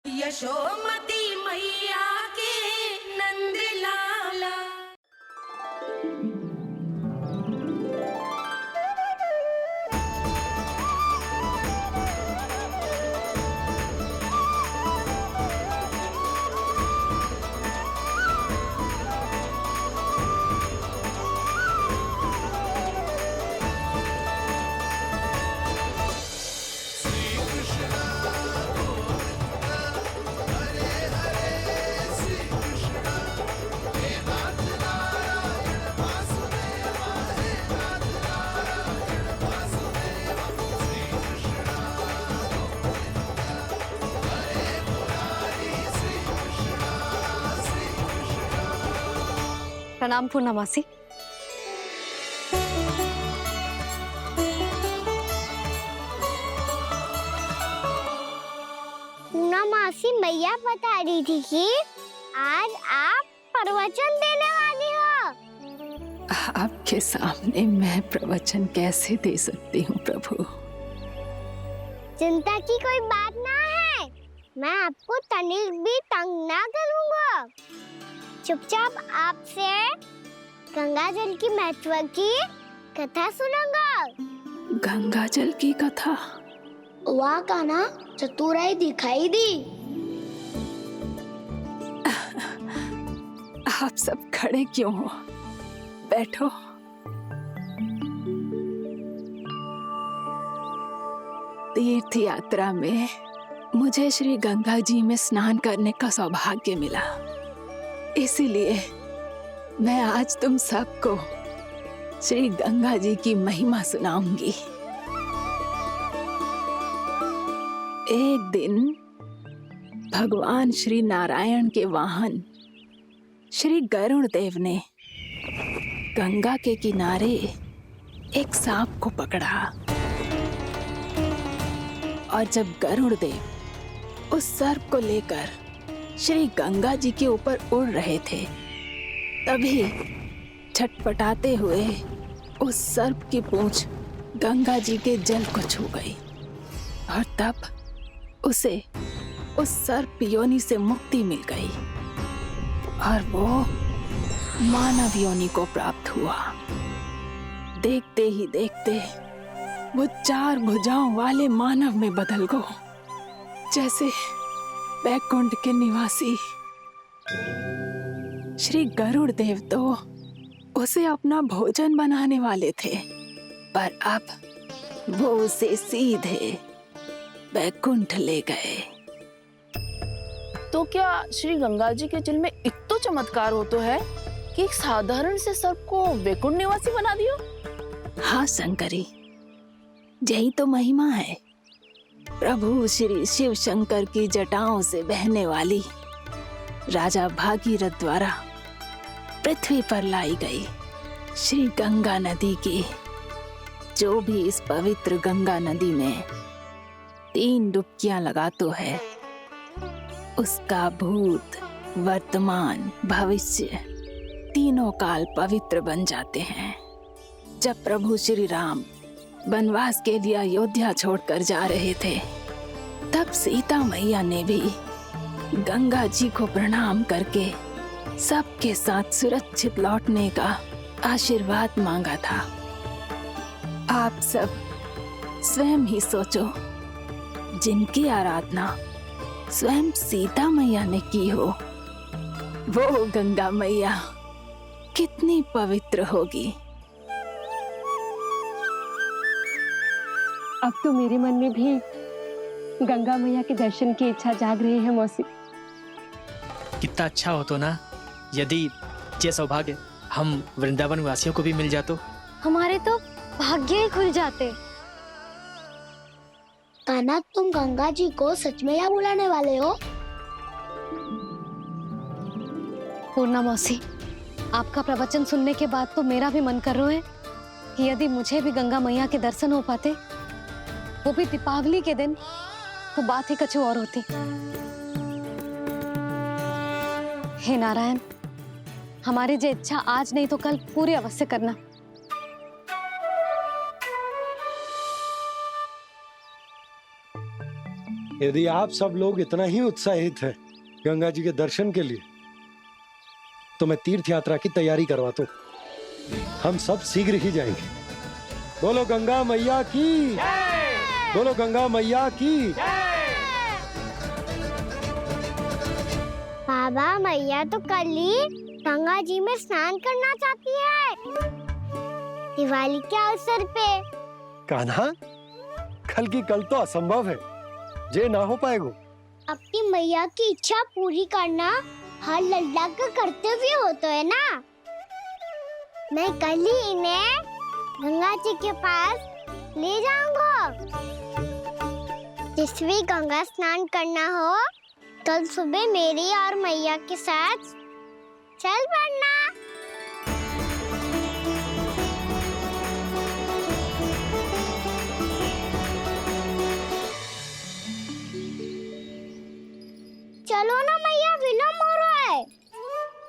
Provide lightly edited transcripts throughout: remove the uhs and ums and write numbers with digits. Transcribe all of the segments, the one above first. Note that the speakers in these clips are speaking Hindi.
यशोमती मैया के नंद लाला। प्रणाम पूर्णा मासी। पूर्णा मासी मैया बता रही थी कि आज आप प्रवचन देने वाली हो। आपके सामने मैं प्रवचन कैसे दे सकती हूँ प्रभु? चिंता की कोई बात ना है, मैं आपको तनिक भी तंग ना करूँगा। चुपचाप आपसे गंगा जल की महत्व की कथा सुनूंगा। गंगा जल की कथा? वहाँ का ना चतुराई दिखाई दी। आप सब खड़े क्यों हो? बैठो। तीर्थ यात्रा में मुझे श्री गंगा जी में स्नान करने का सौभाग्य मिला, इसीलिए मैं आज तुम सबको श्री गंगा जी की महिमा सुनाऊंगी। एक दिन भगवान श्री नारायण के वाहन श्री गरुड़ देव ने गंगा के किनारे एक सांप को पकड़ा, और जब गरुड़ देव उस सर्प को लेकर श्री गंगा जी के ऊपर उड़ रहे थे, तभी छटपटाते हुए उस सर्प की पूंछ गंगा जी के जल को छू गई, और तब उसे उस सर्प योनि से मुक्ति मिल गई और वो मानव योनि को प्राप्त हुआ। देखते ही देखते वो 4 भुजाओं वाले मानव में बदल गया, जैसे बैकुंठ के निवासी। श्री गरुड़ देव तो उसे अपना भोजन बनाने वाले थे, पर अब वो उसे सीधे बैकुंठ ले गए। तो क्या श्री गंगा जी के जल में इतना चमत्कार हो तो है कि एक साधारण से सर्प को वैकुंठ निवासी बना दियो? हाँ शंकरी, यही तो महिमा है। प्रभु श्री शिव शंकर की जटाओं से बहने वाली राजा भागीरथ द्वारा पृथ्वी पर लाई गई श्री गंगा नदी की, जो भी इस पवित्र गंगा नदी में 3 डुबकियां लगातो है, उसका भूत, वर्तमान, भविष्य तीनों काल पवित्र बन जाते हैं। जब प्रभु श्री राम वनवास के लिए अयोध्या छोड़कर जा रहे थे, तब सीता मैया ने भी गंगा जी को प्रणाम करके सबके साथ सुरक्षित लौटने का आशीर्वाद मांगा था। आप सब स्वयं ही सोचो, जिनकी आराधना स्वयं सीता मैया ने की हो, वो गंगा मैया कितनी पवित्र होगी। अब तो मेरे मन में भी गंगा मैया के दर्शन की इच्छा जाग रही है मौसी। कितना अच्छा हो तो ना यदि ये सौभाग्य हम वृंदावन वासियों को भी मिल जातो। हमारे तो भाग्य ही खुल जाते। कान्हा, तुम गंगा जी को सच में यहाँ बुलाने वाले हो? पूर्णा मौसी, आपका प्रवचन सुनने के बाद तो मेरा भी मन कर रहा है कि यदि मुझे भी गंगा मैया के दर्शन हो पाते, वो भी दीपावली के दिन, तो बात ही कुछ और होती। हे नारायण, हमारी जो इच्छा आज नहीं तो कल पूरी अवश्य करना। यदि आप सब लोग इतना ही उत्साहित हैं गंगा जी के दर्शन के लिए, तो मैं तीर्थ यात्रा की तैयारी करवाता हूँ। हम सब शीघ्र ही जाएंगे। बोलो गंगा मैया की, बोलो गंगा मैया की। बाबा, मैया तो कल ही गंगा जी में स्नान करना चाहती है, दिवाली के अवसर पे। कान्हा, कल की कल तो असंभव है, जे ना हो पाएगा। अपनी मैया की इच्छा पूरी करना हर लल्ला का कर्तव्य होता है ना। मैं कल ही इन्हें गंगा जी के पास ले जाऊंगा। जिस भी गंगा स्नान करना हो, कल सुबह मेरी और मैया के साथ चल पड़ना। चलो ना मैया, विलम्ब हो रहा है।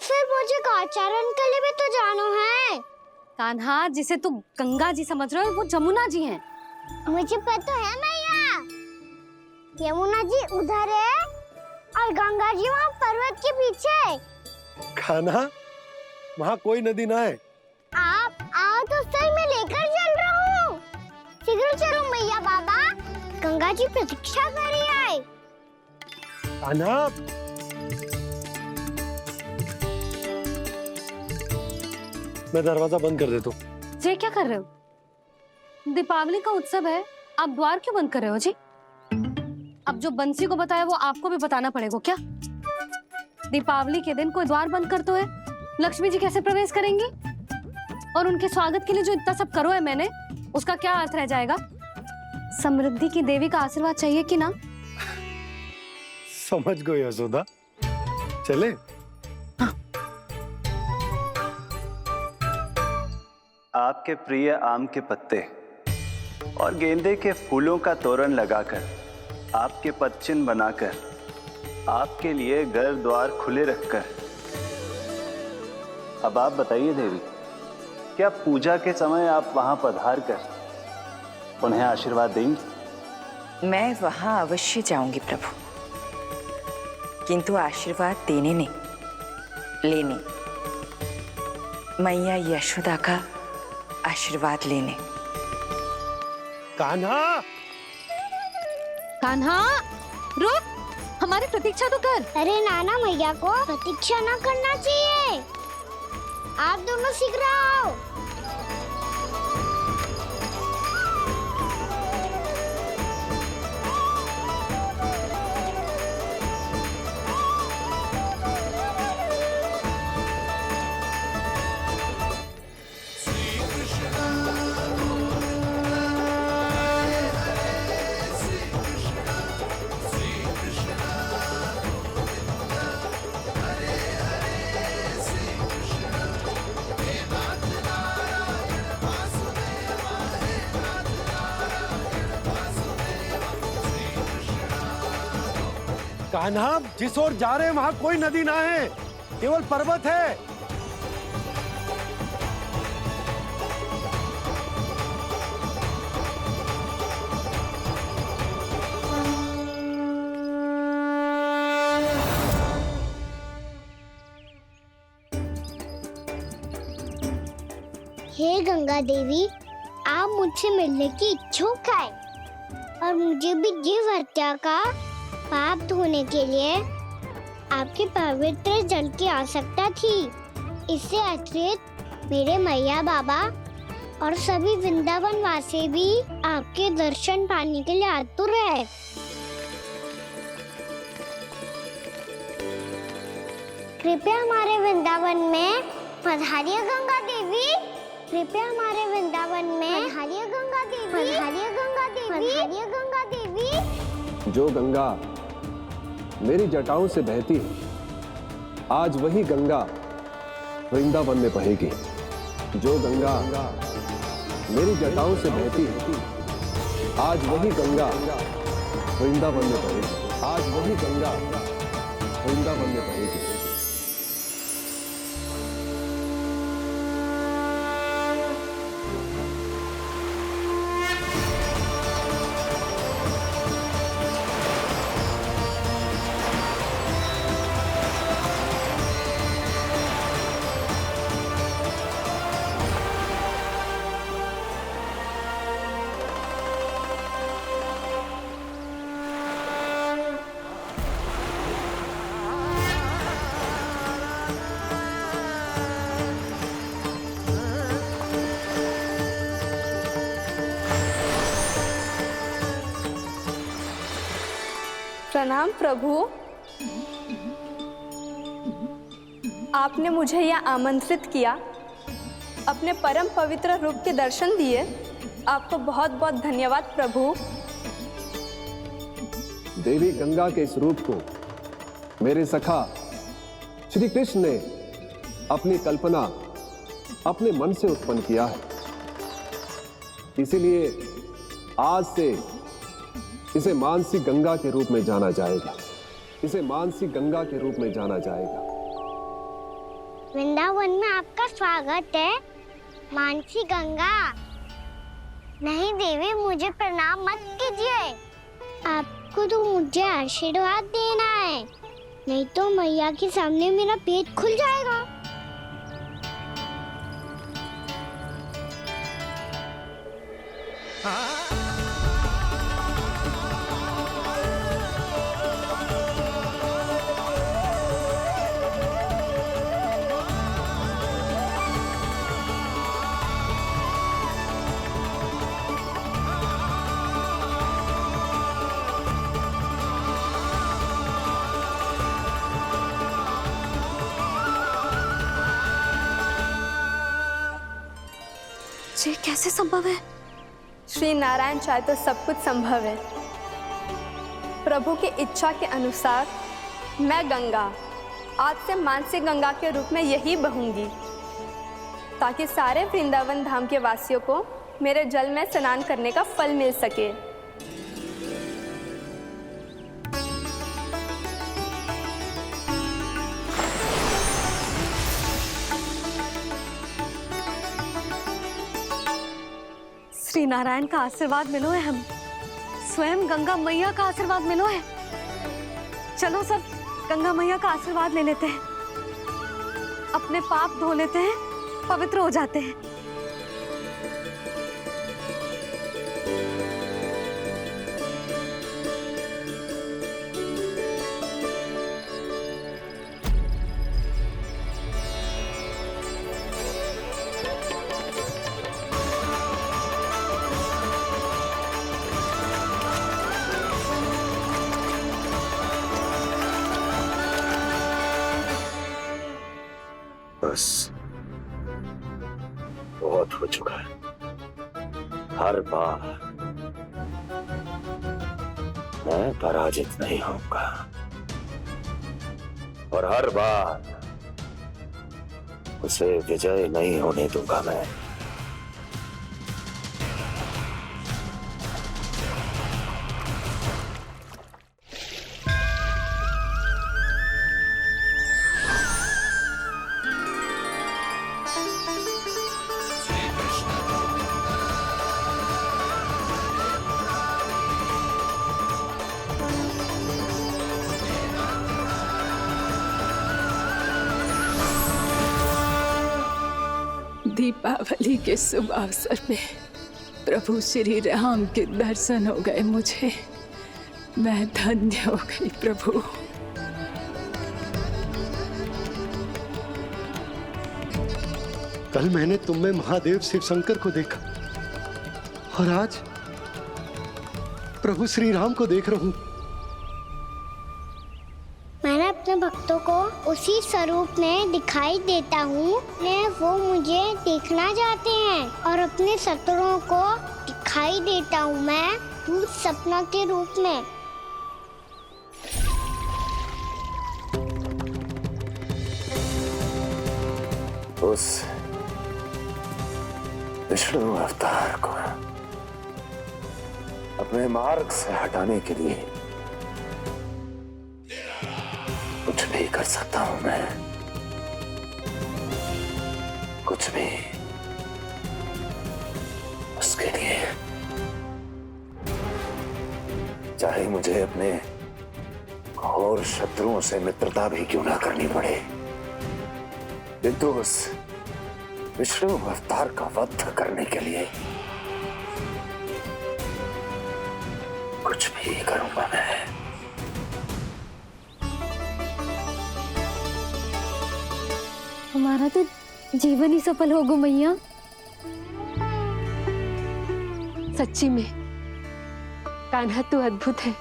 फिर मुझे गौचारण के लिए भी तो जाना है। कान्हा, जिसे तू गंगा जी समझ रहे हो वो जमुना जी हैं। मुझे पता है मैया, यमुना जी उधर है और गंगा जी वहाँ पर्वत के पीछे। कान्हा, वहाँ कोई नदी ना है। आप आओ तो सही, मैं लेकर चल रहा हूँ। शीघ्र चलो मैया बाबा, गंगा जी प्रतीक्षा कर रही है। कान्हा, मैं दरवाजा बंद कर देता हूँ। ये क्या कर रहे हो? दीपावली का उत्सव है, आप द्वार क्यों बंद कर रहे हो जी? अब जो बंसी को बताया वो आपको भी बताना पड़ेगा क्या? दीपावली के दिन कोई द्वार बंद कर तो है, लक्ष्मी जी कैसे प्रवेश करेंगी? और उनके स्वागत के लिए जो इतना सब करो है मैंने, उसका क्या अर्थ रह जाएगा? समृद्धि की देवी का आशीर्वाद चाहिए कि ना? समझ गई यशोदा, चले। आपके प्रिय आम के पत्ते और गेंदे के फूलों का तोरण लगाकर, आपके पदचिन्ह बनाकर, आपके लिए घर द्वार खुले रखकर, अब आप बताइए देवी, क्या पूजा के समय आप वहां पधार कर उन्हें आशीर्वाद देंगी? मैं वहां अवश्य जाऊंगी प्रभु, किंतु आशीर्वाद देने नहीं, लेने। मैया यशोदा का आशीर्वाद लेने। कान्हा, कान्हा, रुक, हमारी प्रतीक्षा तो कर। अरे नाना, मैया को प्रतीक्षा न करना चाहिए। आप दोनों शीघ्र आओ। कान्हा, जिस ओर जा रहे हैं वहाँ कोई नदी ना है, केवल पर्वत है। हे गंगा देवी, आप मुझसे मिलने की इच्छुक है और मुझे भी जीव हत्या का पाप धोने के लिए आपके पवित्र जल की आवश्यकता थी। इससे अतिरिक्त मेरे मैया बाबा और सभी वृंदावन वासी भी आपके दर्शन पाने के लिए आतुर है। कृपया हमारे वृंदावन में पधारिए गंगा देवी। कृपया हमारे वृंदावन में पधारिए गंगा देवी। पधारिए गंगा देवी। पधारिए गंगा देवी। जो गंगा मेरी जटाओं से बहती है, आज वही गंगा वृंदावन में बहेगी। जो गंगा मेरी जटाओं से बहती है, आज वही गंगा वृंदावन में बहेगी। आज वही गंगा वृंदावन में बहेगी। प्रणाम प्रभु। आपने मुझे यह आमंत्रित किया, अपने परम पवित्र रूप के दर्शन दिए। आपको बहुत बहुत धन्यवाद प्रभु। देवी गंगा के इस रूप को मेरे सखा श्री कृष्ण ने अपनी कल्पना अपने मन से उत्पन्न किया है। इसीलिए आज से इसे मानसी गंगा के रूप में जाना जाएगा। इसे मानसी गंगा के रूप में जाना जाएगा। वृंदावन में आपका स्वागत है मानसी गंगा। नहीं देवी, मुझे प्रणाम मत कीजिए। आपको तो मुझे आशीर्वाद देना है, नहीं तो मैया के सामने मेरा पेट खुल जाएगा। ये कैसे संभव है? श्री नारायण चाहे तो सब कुछ संभव है। प्रभु की इच्छा के अनुसार मैं गंगा आज से मानसी गंगा के रूप में यही बहूंगी, ताकि सारे वृंदावन धाम के वासियों को मेरे जल में स्नान करने का फल मिल सके। श्री नारायण का आशीर्वाद मिलो है, हम स्वयं गंगा मैया का आशीर्वाद मिलो है। चलो सब गंगा मैया का आशीर्वाद ले लेते हैं, अपने पाप धो लेते हैं, पवित्र हो जाते हैं। बस बहुत हो चुका है। हर बार मैं पराजित नहीं होऊंगा और हर बार उसे विजय नहीं होने दूंगा मैं। दीपावली के शुभ अवसर में प्रभु श्री राम के दर्शन हो गए मुझे। मैं धन्य हो गई प्रभु। कल मैंने तुम में महादेव शिव शंकर को देखा और आज प्रभु श्री राम को देख रहा हूं। मैंने अपने भक्तों को उसी स्वरूप में दिखाई देता हूँ, वो मुझे देखना चाहते हैं और अपने शत्रुओं को दिखाई देता हूँ मैं भूत सपना के रूप में। उस विष्णु अवतार को अपने मार्ग से हटाने के लिए कुछ भी कर सकता हूं मैं, कुछ भी। उसके लिए चाहे मुझे अपने घोर शत्रुओं से मित्रता भी क्यों ना करनी पड़े, किंतु उस विष्णु अवतार का वध करने के लिए कुछ भी करूंगा मैं। हमारा तो जीवन ही सफल हो गो मैया। सच्ची में कान्हा तू अद्भुत है,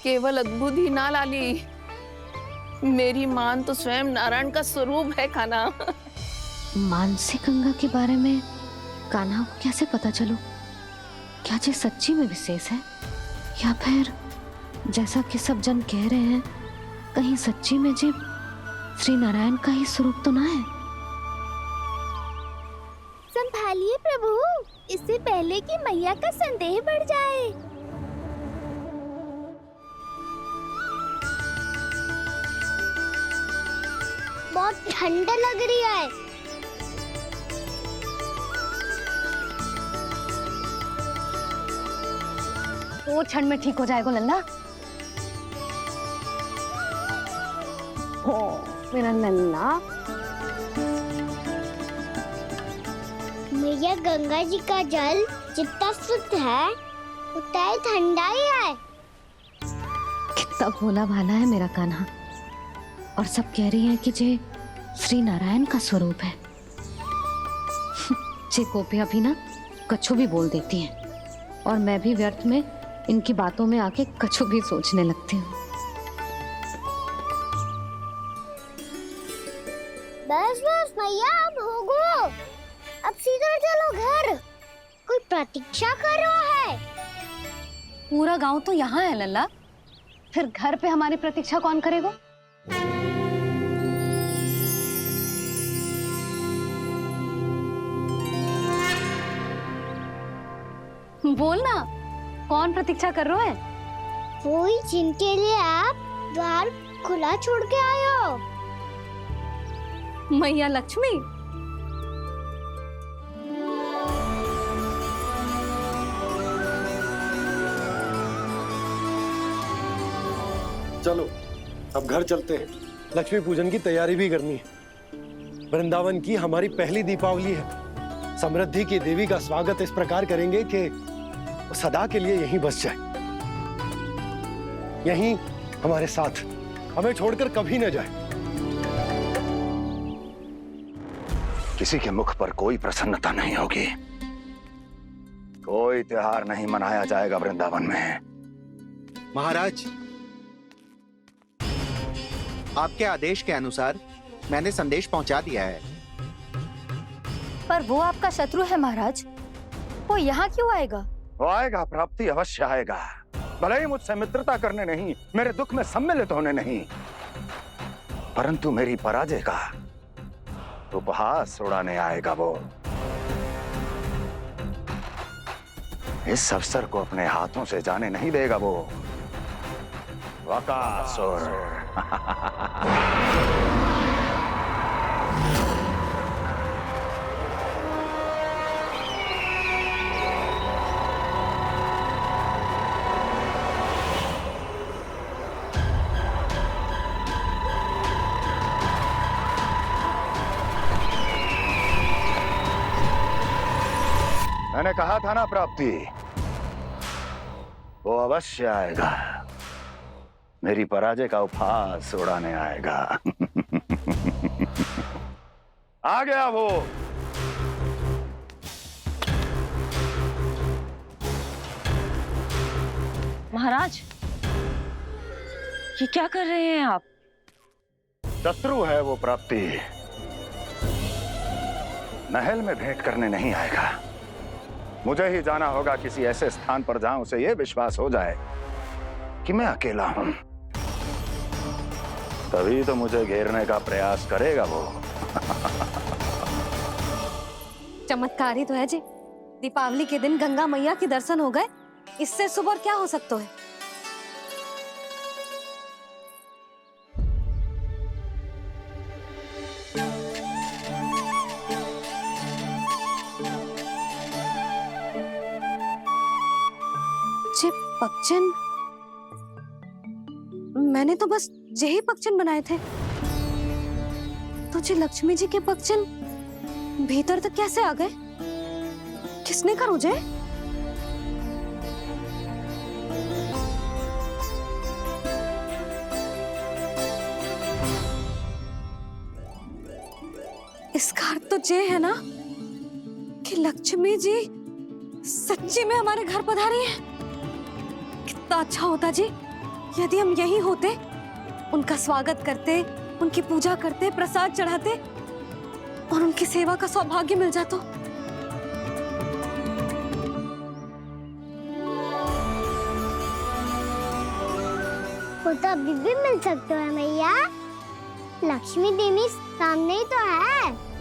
केवल अद्भुत ही ना लाली, मेरी मान तो स्वयं नारायण का स्वरूप है कान्हा। मानसी गंगा के बारे में कान्हा को कैसे पता चलो? क्या ये सच्ची में विशेष है, या फिर जैसा कि सब जन कह रहे हैं, कहीं सच्ची में जी श्री नारायण का ही स्वरूप तो ना है? संभालिए प्रभु, इससे पहले कि मैया का संदेह बढ़ जाए। बहुत ठंडा लग रही है। वो क्षण में ठीक हो जाएगा लल्ला। ओ मेरा लल्ला। मैया गंगा जी का जल जितना शुद्ध है उतना ही ठंडा ही है। कितना भोला भाला है मेरा कान्हा। और सब कह रही हैं कि ये श्री नारायण का स्वरूप है। ये गोपियां भी ना कछु भी बोल देती हैं, और मैं भी व्यर्थ में इनकी बातों में आके कछु भी सोचने लगती हूँ। बस बस मैया, अब होगो, अब सीधा चलो घर। कोई प्रतीक्षा कर रहा है। पूरा गांव तो यहाँ है लल्ला, फिर घर पे हमारी प्रतीक्षा कौन करेगा? बोल ना, कौन प्रतीक्षा कर रहे हैं? वही जिनके लिए आप द्वार खुला छोड़ के आए हो। मैया लक्ष्मी। चलो अब घर चलते हैं, लक्ष्मी पूजन की तैयारी भी करनी है। वृंदावन की हमारी पहली दीपावली है। समृद्धि की देवी का स्वागत इस प्रकार करेंगे कि वो सदा के लिए यहीं बस जाए, यहीं हमारे साथ, हमें छोड़कर कभी न जाए। किसी के मुख पर कोई प्रसन्नता नहीं होगी, कोई त्योहार नहीं मनाया जाएगा वृंदावन में। महाराज, आपके आदेश के अनुसार मैंने संदेश पहुंचा दिया है। पर वो आपका शत्रु है महाराज, वो यहाँ क्यों आएगा? वो आएगा, प्राप्ति अवश्य आएगा। भले ही मुझसे मित्रता करने नहीं, मेरे दुख में सम्मिलित होने नहीं, परंतु मेरी पराजय का उपहास उड़ाने आएगा वो। इस अवसर को अपने हाथों से जाने नहीं देगा वो। वकासुर। मैंने कहा था ना प्राप्ति, वो अवश्य आएगा, मेरी पराजय का उपहास उड़ाने आएगा। आ गया वो। महाराज, ये क्या कर रहे हैं आप? शत्रु है वो प्राप्ति, महल में भेंट करने नहीं आएगा। मुझे ही जाना होगा किसी ऐसे स्थान पर जहां उसे यह विश्वास हो जाए कि मैं अकेला हूं, तभी तो मुझे घेरने का प्रयास करेगा वो। चमत्कार ही तो है जी। दीपावली के दिन गंगा मैया के दर्शन हो गए, इससे शुभ और क्या हो सकता है? जे पक्षन, मैंने तो बस यही पक्षन बनाए थे, तो जे लक्ष्मी जी के पक्षन भीतर तक कैसे आ गए? किसने करो जे? इसका अर्थ तो ये है ना कि लक्ष्मी जी सच्ची में हमारे घर पधारी है। कितना अच्छा होता जी यदि हम यहीं होते, उनका स्वागत करते, उनकी पूजा करते, प्रसाद चढ़ाते और उनकी सेवा का सौभाग्य मिल जाता। वो तो अभी भी मिल सकते हैं मैया। लक्ष्मी देवी सामने ही तो है।